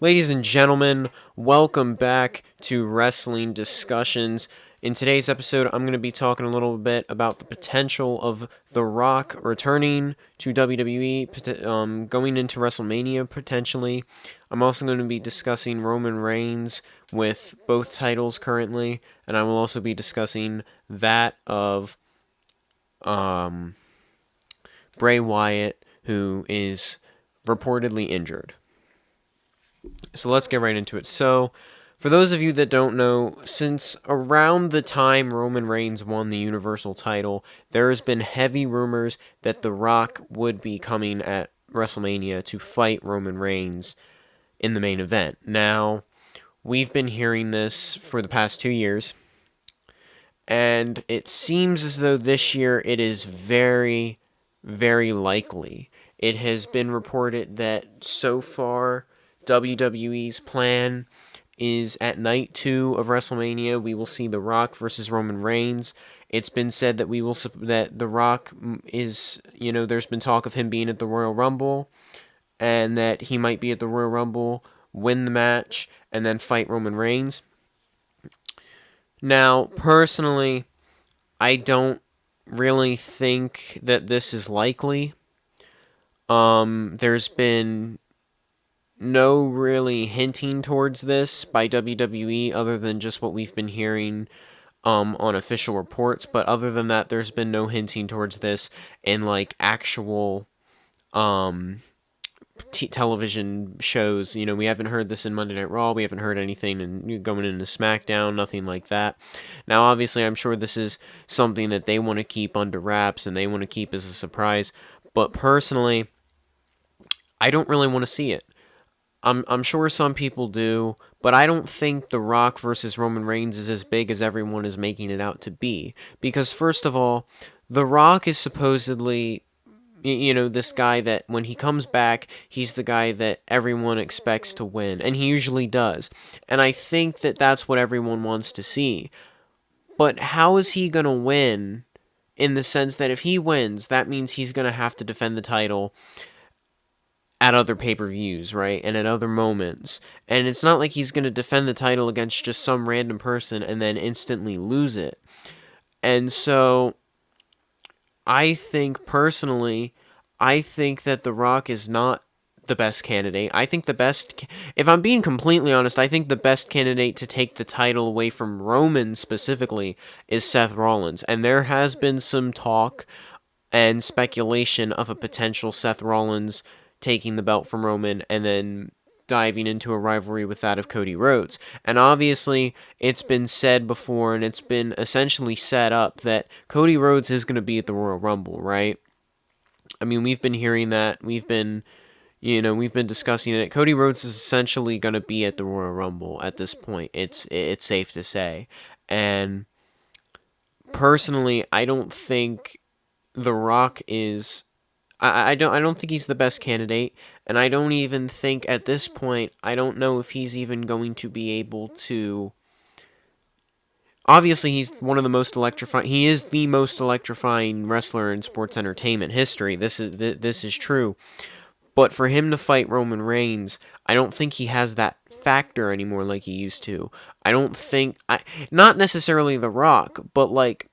Ladies and gentlemen, welcome back to Wrestling Discussions. In today's episode, I'm going to be talking a little bit about the potential of The Rock returning to WWE, going into WrestleMania potentially. I'm also going to be discussing Roman Reigns with both titles currently, and I will also be discussing that of Bray Wyatt, who is reportedly injured. So let's get right into it. So, for those of you that don't know, since around the time Roman Reigns won the Universal title, there has been heavy rumors that The Rock would be coming at WrestleMania to fight Roman Reigns in the main event. Now, we've been hearing this for the past 2 years, and it seems as though this year it is very, very likely. It has been reported that so far WWE's plan is at night 2 of WrestleMania we will see The Rock versus Roman Reigns. It's been said that that The Rock is, there's been talk of him being at the Royal Rumble and that he might be at the Royal Rumble, win the match and then fight Roman Reigns. Now, personally, I don't really think that this is likely. There's been no really hinting towards this by WWE other than just what we've been hearing on official reports. But other than that, there's been no hinting towards this in like actual television shows. We haven't heard this in Monday Night Raw. We haven't heard anything going into SmackDown, nothing like that. Now, obviously, I'm sure this is something that they want to keep under wraps and they want to keep as a surprise. But personally, I don't really want to see it. I'm sure some people do, but I don't think The Rock versus Roman Reigns is as big as everyone is making it out to be. Because first of all, The Rock is supposedly, this guy that when he comes back, he's the guy that everyone expects to win, and he usually does. And I think that that's what everyone wants to see. But how is he going to win in the sense that if he wins, that means he's going to have to defend the title at other pay-per-views, right? And at other moments. And it's not like he's going to defend the title against just some random person and then instantly lose it. And so, personally, I think that The Rock is not the best candidate. I think if I'm being completely honest, I think the best candidate to take the title away from Roman specifically is Seth Rollins. And there has been some talk and speculation of a potential Seth Rollins taking the belt from Roman and then diving into a rivalry with that of Cody Rhodes. And obviously, it's been said before and it's been essentially set up that Cody Rhodes is going to be at the Royal Rumble, right? I mean, we've been hearing that. We've been discussing it. Cody Rhodes is essentially going to be at the Royal Rumble at this point. It's safe to say. And personally, I don't think The Rock is I don't think he's the best candidate, and I don't even think at this point, I don't know if he's even going to be able to. Obviously, he's one of the most electrifying. He is the most electrifying wrestler in sports entertainment history. This is true. But for him to fight Roman Reigns, I don't think he has that factor anymore like he used to. I don't think not necessarily The Rock, but like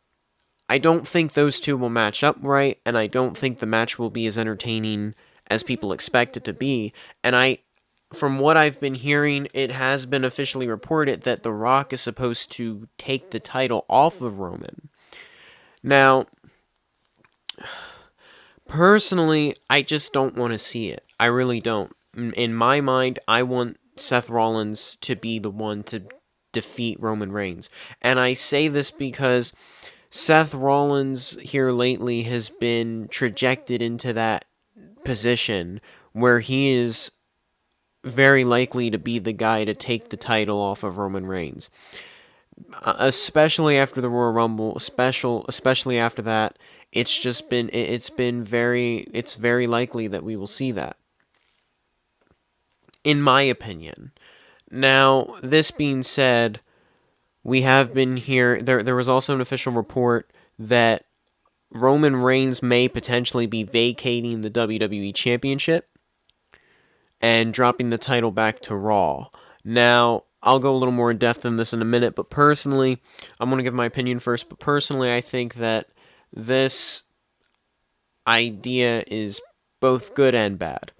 I don't think those two will match up right, and I don't think the match will be as entertaining as people expect it to be. And from what I've been hearing, it has been officially reported that The Rock is supposed to take the title off of Roman. Now, personally, I just don't want to see it. I really don't. In my mind, I want Seth Rollins to be the one to defeat Roman Reigns. And I say this because Seth Rollins here lately has been trajected into that position where he is very likely to be the guy to take the title off of Roman Reigns. Especially after the Royal Rumble, especially after that, it's very likely that we will see that. In my opinion. Now, this being said, we have been here. There was also an official report that Roman Reigns may potentially be vacating the WWE Championship. and dropping the title back to Raw. Now, I'll go a little more in depth in this in a minute, but personally, I'm going to give my opinion first, but personally, I think that this idea is both good and bad.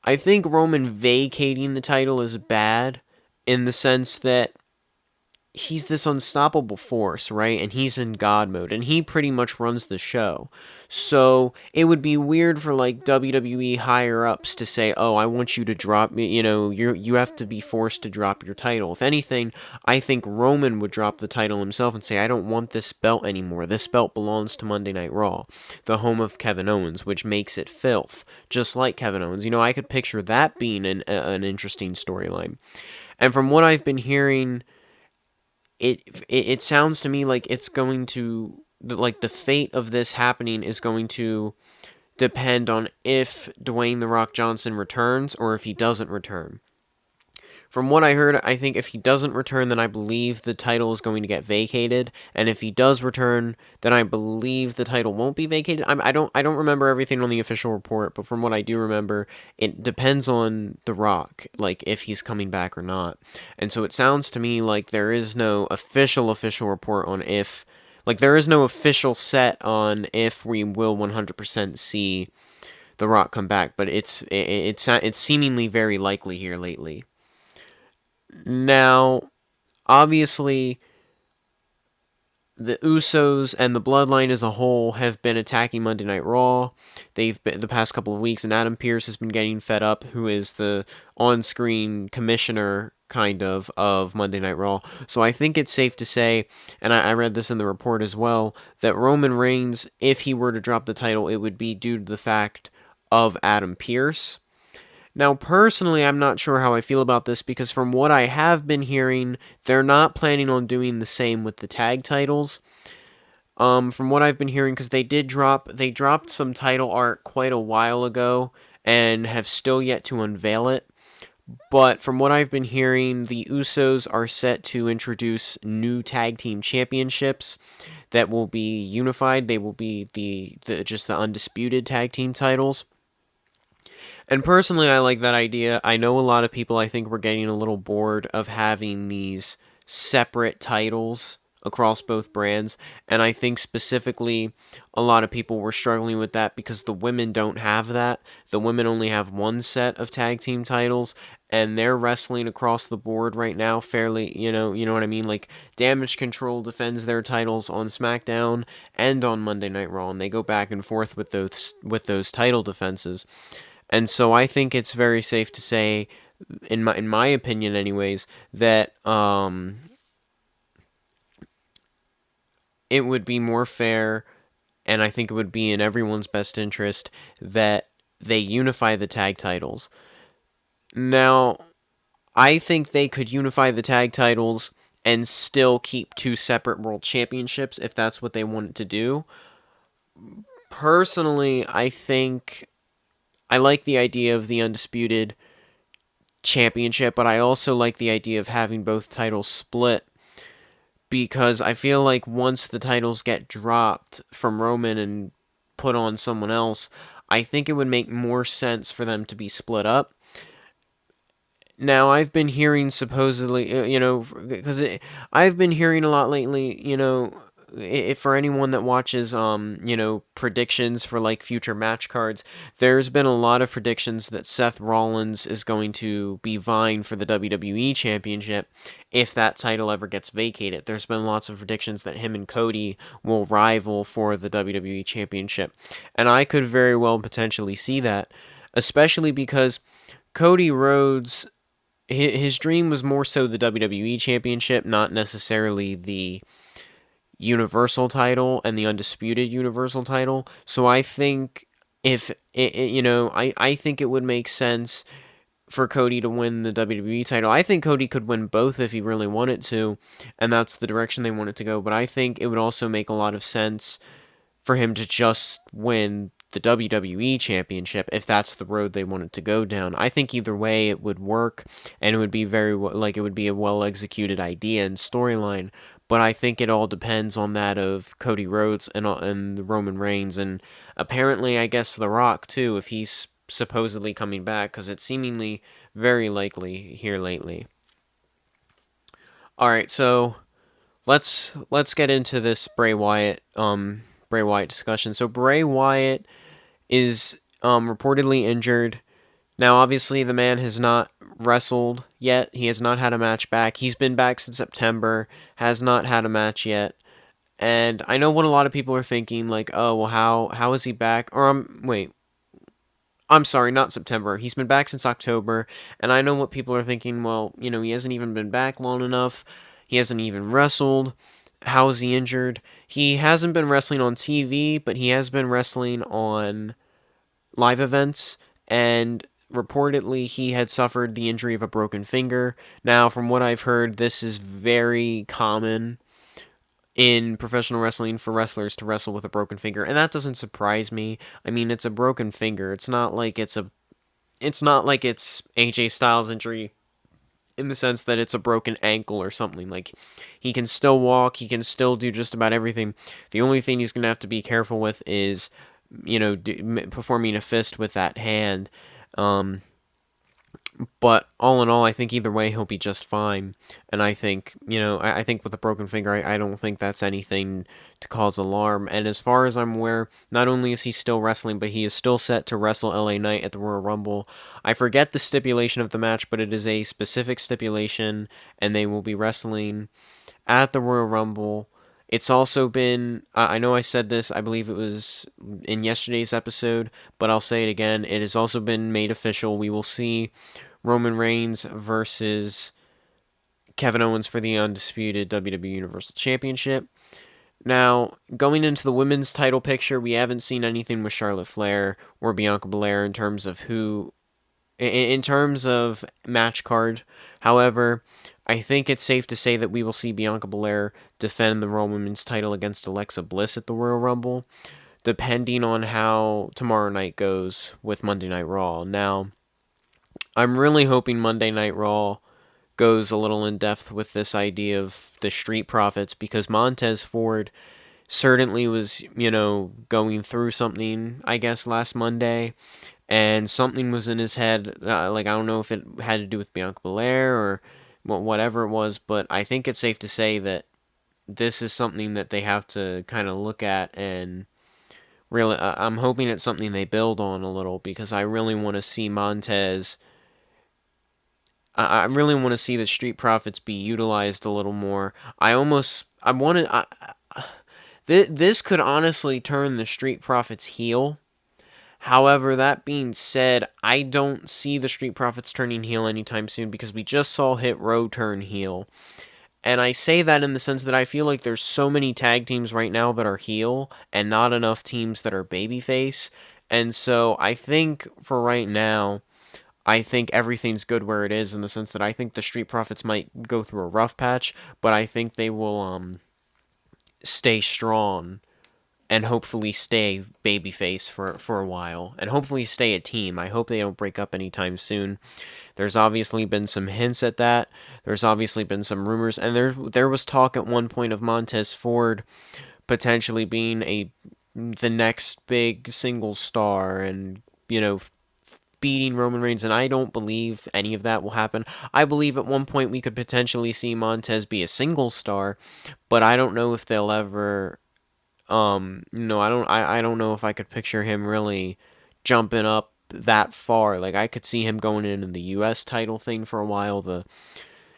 I think Roman vacating the title is bad in the sense that he's this unstoppable force, right? And he's in God mode, and he pretty much runs the show. So it would be weird for like WWE higher ups to say, "Oh, I want you to drop me. You have to be forced to drop your title." If anything, I think Roman would drop the title himself and say, "I don't want this belt anymore. This belt belongs to Monday Night Raw, the home of Kevin Owens," which makes it filth, just like Kevin Owens. I could picture that being an interesting storyline. And from what I've been hearing, it sounds to me like it's going to, like, the fate of this happening is going to depend on if Dwayne "The Rock" Johnson returns or if he doesn't return. From what I heard, I think if he doesn't return, then I believe the title is going to get vacated, and if he does return, then I believe the title won't be vacated. I don't remember everything on the official report, but from what I do remember, it depends on The Rock, like if he's coming back or not. And so it sounds to me like there is no official report on if, like, there is no official set on if we will 100% see The Rock come back, but it's seemingly very likely here lately. Now, obviously, the Usos and the Bloodline as a whole have been attacking Monday Night Raw. They've been the past couple of weeks, and Adam Pearce has been getting fed up, who is the on-screen commissioner, kind of Monday Night Raw. So I think it's safe to say, and I read this in the report as well, that Roman Reigns, if he were to drop the title, it would be due to the fact of Adam Pearce. Now, personally, I'm not sure how I feel about this because from what I have been hearing, they're not planning on doing the same with the tag titles. From what I've been hearing, because they dropped some title art quite a while ago and have still yet to unveil it. But from what I've been hearing, the Usos are set to introduce new tag team championships that will be unified. They will be just the undisputed tag team titles. And personally, I like that idea. I know a lot of people, I think, were getting a little bored of having these separate titles across both brands, and I think specifically a lot of people were struggling with that because the women don't have that. The women only have one set of tag team titles, and they're wrestling across the board right now fairly, you know what I mean? Like, Damage Control defends their titles on SmackDown and on Monday Night Raw, and they go back and forth with those title defenses. And so I think it's very safe to say, in my opinion anyways, that it would be more fair, and I think it would be in everyone's best interest, that they unify the tag titles. Now, I think they could unify the tag titles and still keep two separate world championships if that's what they wanted to do. Personally, I think I like the idea of the Undisputed Championship, but I also like the idea of having both titles split, because I feel like once the titles get dropped from Roman and put on someone else, I think it would make more sense for them to be split up. Now, I've been hearing supposedly, because I've been hearing a lot lately, if for anyone that watches, predictions for, like, future match cards, there's been a lot of predictions that Seth Rollins is going to be vying for the WWE Championship if that title ever gets vacated. There's been lots of predictions that him and Cody will rival for the WWE Championship, and I could very well potentially see that, especially because Cody Rhodes, his dream was more so the WWE Championship, not necessarily the Universal title and the Undisputed Universal title. So I think if I think it would make sense for Cody to win the WWE title. I think Cody could win both if he really wanted to, and that's the direction they want it to go. But I think it would also make a lot of sense for him to just win the WWE Championship if that's the road they wanted to go down. I think either way it would work, and it would be it would be a well executed idea and storyline. But I think it all depends on that of Cody Rhodes and Roman Reigns, and apparently, I guess, The Rock too. If he's supposedly coming back, because it's seemingly very likely here lately. All right, so let's get into this Bray Wyatt discussion. So Bray Wyatt is reportedly injured. Now, obviously, the man has not wrestled yet. He has not had a match back. He's been back since September, has not had a match yet. And I know what a lot of people are thinking, like, oh, well, how is he back? Or wait, I'm sorry, not September. He's been back since October, and I know what people are thinking. Well, he hasn't even been back long enough. He hasn't even wrestled. How is he injured? He hasn't been wrestling on TV, but he has been wrestling on live events, and reportedly he had suffered the injury of a broken finger. Now, from what I've heard, this is very common in professional wrestling for wrestlers to wrestle with a broken finger, and that doesn't surprise me. I mean, it's a broken finger. It's not like it's AJ Styles' injury in the sense that it's a broken ankle or something. Like, he can still walk, he can still do just about everything. The only thing he's going to have to be careful with is, performing a fist with that hand. But all in all, I think either way he'll be just fine. And I think, I think with a broken finger, I don't think that's anything to cause alarm. And as far as I'm aware, not only is he still wrestling, but he is still set to wrestle LA Knight at the Royal Rumble. I forget the stipulation of the match, but it is a specific stipulation, and they will be wrestling at the Royal Rumble. It's also been, I know I said this, I believe it was in yesterday's episode, but I'll say it again. It has also been made official. We will see Roman Reigns versus Kevin Owens for the undisputed WWE Universal Championship. Now, going into the women's title picture, we haven't seen anything with Charlotte Flair or Bianca Belair in terms of match card. However, I think it's safe to say that we will see Bianca Belair defend the Raw Women's title against Alexa Bliss at the Royal Rumble, depending on how tomorrow night goes with Monday Night Raw. Now, I'm really hoping Monday Night Raw goes a little in depth with this idea of the Street Profits, because Montez Ford certainly was, going through something, I guess, last Monday, and something was in his head. I don't know if it had to do with Bianca Belair or whatever it was, but I think it's safe to say that this is something that they have to kind of look at, and really, I'm hoping it's something they build on a little, because I really want to see Montez. I really want to see the Street Profits be utilized a little more. This could honestly turn the Street Profits heel. However, that being said, I don't see the Street Profits turning heel anytime soon, because we just saw Hit Row turn heel. And I say that in the sense that I feel like there's so many tag teams right now that are heel, and not enough teams that are babyface. And so I think for right now, I think everything's good where it is, in the sense that I think the Street Profits might go through a rough patch, but I think they will stay strong and hopefully stay babyface for a while, and hopefully stay a team. I hope they don't break up anytime soon. There's obviously been some hints at that. There's obviously been some rumors, and there was talk at one point of Montez Ford potentially being the next big single star, and beating Roman Reigns, and I don't believe any of that will happen. I believe at one point we could potentially see Montez be a single star, but I don't know if they'll ever. I don't know if I could picture him really jumping up that far. Like, I could see him going into the U.S. title thing for a while, the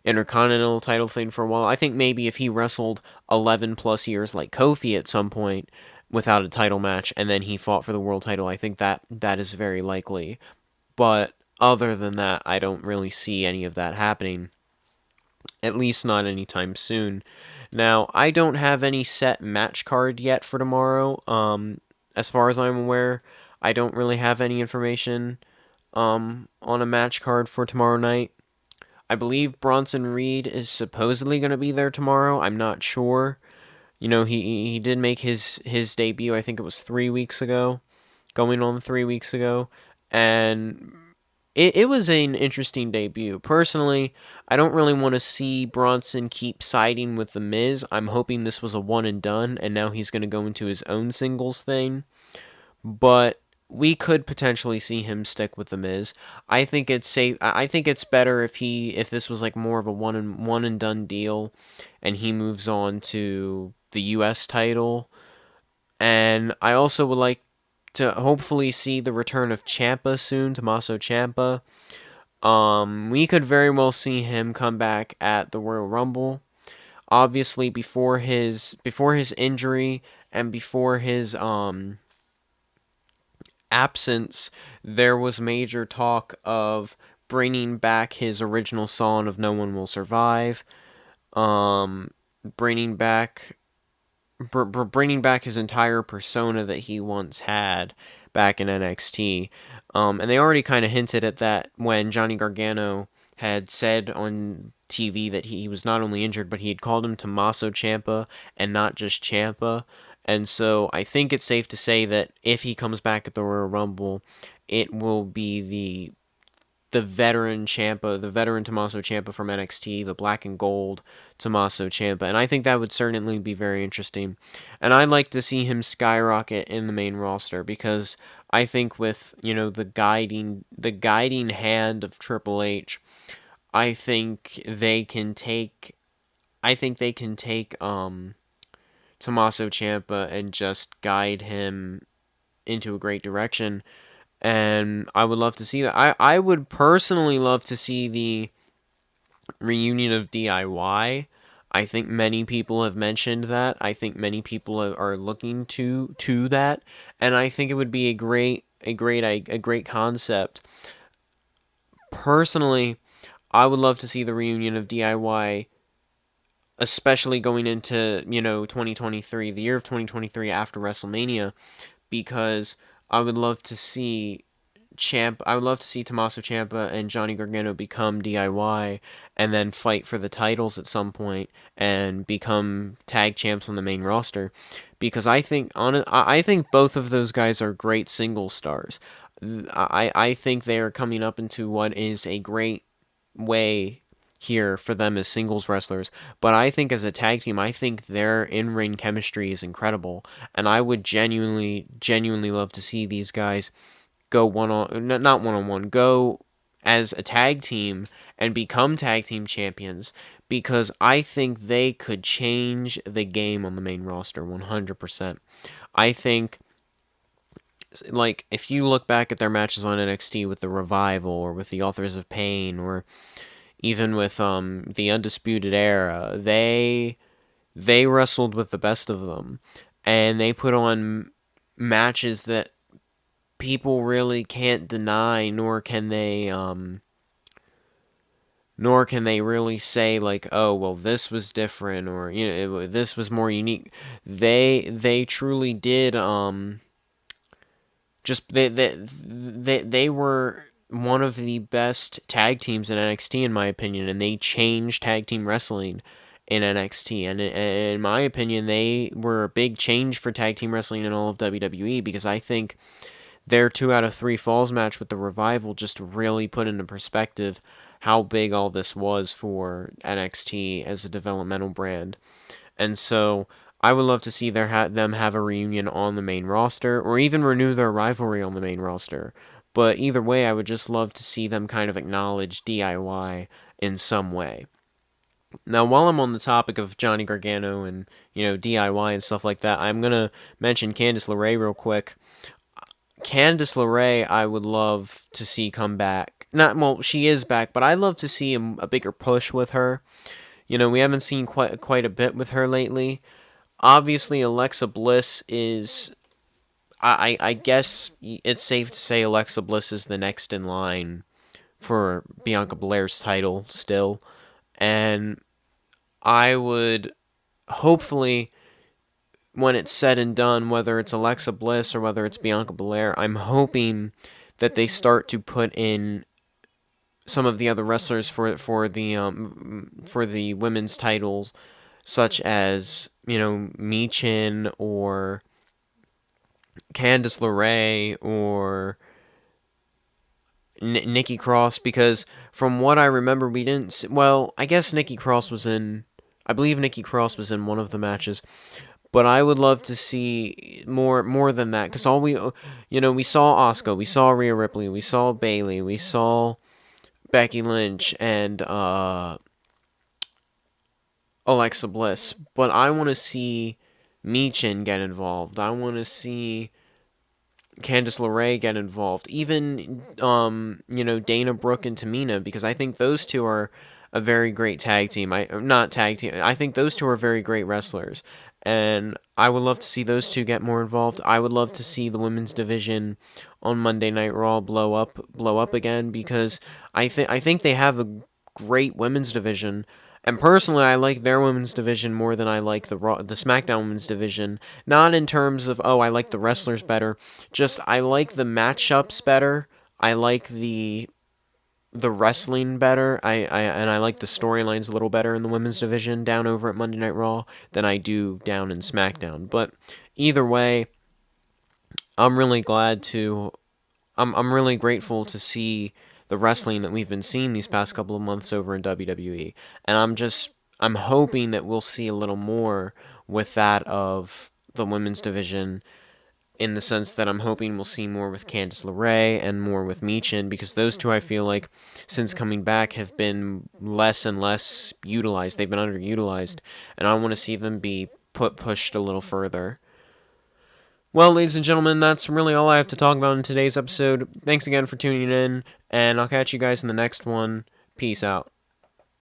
Intercontinental title thing for a while. I think maybe if he wrestled 11 plus years like Kofi at some point without a title match, and then he fought for the world title, I think that is very likely. But other than that, I don't really see any of that happening, at least not anytime soon. Now, I don't have any set match card yet for tomorrow. As far as I'm aware, I don't really have any information on a match card for tomorrow night. I believe Bronson Reed is supposedly going to be there tomorrow. I'm not sure. He did make his debut, I think it was 3 weeks ago, going on 3 weeks ago, and it was an interesting debut. Personally, I don't really want to see Bronson keep siding with The Miz. I'm hoping this was a one and done, and now he's going to go into his own singles thing. But we could potentially see him stick with the Miz. I think it's safe. I think it's better if this was like more of a one and done deal, and he moves on to the U.S. title. And I also would like to hopefully see the return of Ciampa soon, Tommaso Ciampa. We could very well see him come back at the Royal Rumble. Obviously, before his injury and before his absence, there was major talk of bringing back his original song of "No One Will Survive," um, bringing back bringing back his entire persona that he once had back in NXT. And they already kind of hinted at that when Johnny Gargano had said on TV that he was not only injured, but he had called him Tommaso Ciampa and not just Ciampa. And so I think it's safe to say that if he comes back at the Royal Rumble, it will be the veteran Ciampa, the veteran Tommaso Ciampa from NXT, the black and gold Tommaso Ciampa, and I think that would certainly be very interesting. And I'd like to see him skyrocket in the main roster because I think with, the guiding hand of Triple H, I think they can take Tommaso Ciampa and just guide him into a great direction. And I would love to see that. I would personally love to see the reunion of DIY. I think many people have mentioned that. I think many people are looking to that, and I think it would be a great concept. Personally, I would love to see the reunion of DIY, especially going into 2023, the year of 2023 after WrestleMania, because I would love to see I would love to see Tommaso Ciampa and Johnny Gargano become DIY and then fight for the titles at some point and become tag champs on the main roster, because I think both of those guys are great single stars. I think they are coming up into what is a great way here for them as singles wrestlers, but I think as a tag team, I think their in-ring chemistry is incredible, and I would genuinely love to see these guys go not one-on-one, go as a tag team and become tag team champions, because I think they could change the game on the main roster 100%. I think, like, if you look back at their matches on NXT with the Revival or with the Authors of Pain or even with the Undisputed Era, they wrestled with the best of them, and they put on matches that people really can't deny, nor can they really say like, oh well, this was different, or this was more unique. They truly did just they were one of the best tag teams in NXT in my opinion, and they changed tag team wrestling in NXT, and in my opinion they were a big change for tag team wrestling in all of WWE, because I think their 2 out of 3 falls match with the Revival just really put into perspective how big all this was for NXT as a developmental brand. And so I would love to see them have a reunion on the main roster, or even renew their rivalry on the main roster. But either way, I would just love to see them kind of acknowledge DIY in some way. Now, while I'm on the topic of Johnny Gargano and, DIY and stuff like that, I'm going to mention Candice LeRae real quick. Candice LeRae, I would love to see come back. She is back, but I'd love to see a bigger push with her. We haven't seen quite a bit with her lately. Obviously, Alexa Bliss is... I guess it's safe to say Alexa Bliss is the next in line for Bianca Belair's title still. And I would hopefully, when it's said and done, whether it's Alexa Bliss or whether it's Bianca Belair, I'm hoping that they start to put in some of the other wrestlers for the women's titles, such as Michin or Candice LeRae or Nikki Cross, because from what I remember, we didn't. I guess Nikki Cross was in. I believe Nikki Cross was in one of the matches. But I would love to see more than that, because we saw Asuka, we saw Rhea Ripley, we saw Bayley, we saw Becky Lynch, and Alexa Bliss. But I want to see Michin get involved. I want to see Candice LeRae get involved. Even Dana Brooke and Tamina, because I think those two are a very great tag team. Not tag team. I think those two are very great wrestlers. And I would love to see those two get more involved. I would love to see the women's division on Monday Night Raw blow up again, because I think they have a great women's division. And personally, I like their women's division more than I like the SmackDown women's division. Not in terms of, I like the wrestlers better. Just, I like the matchups better. I like the wrestling better. And I like the storylines a little better in the women's division down over at Monday Night Raw than I do down in SmackDown. But either way, I'm really I'm really grateful to see the wrestling that we've been seeing these past couple of months over in WWE. And I'm hoping that we'll see a little more with that of the women's division, in the sense that I'm hoping we'll see more with Candice LeRae and more with Michin, because those two, I feel like, since coming back, have been less and less utilized. They've been underutilized, and I want to see them be pushed a little further. Well, ladies and gentlemen, that's really all I have to talk about in today's episode. Thanks again for tuning in, and I'll catch you guys in the next one. Peace out.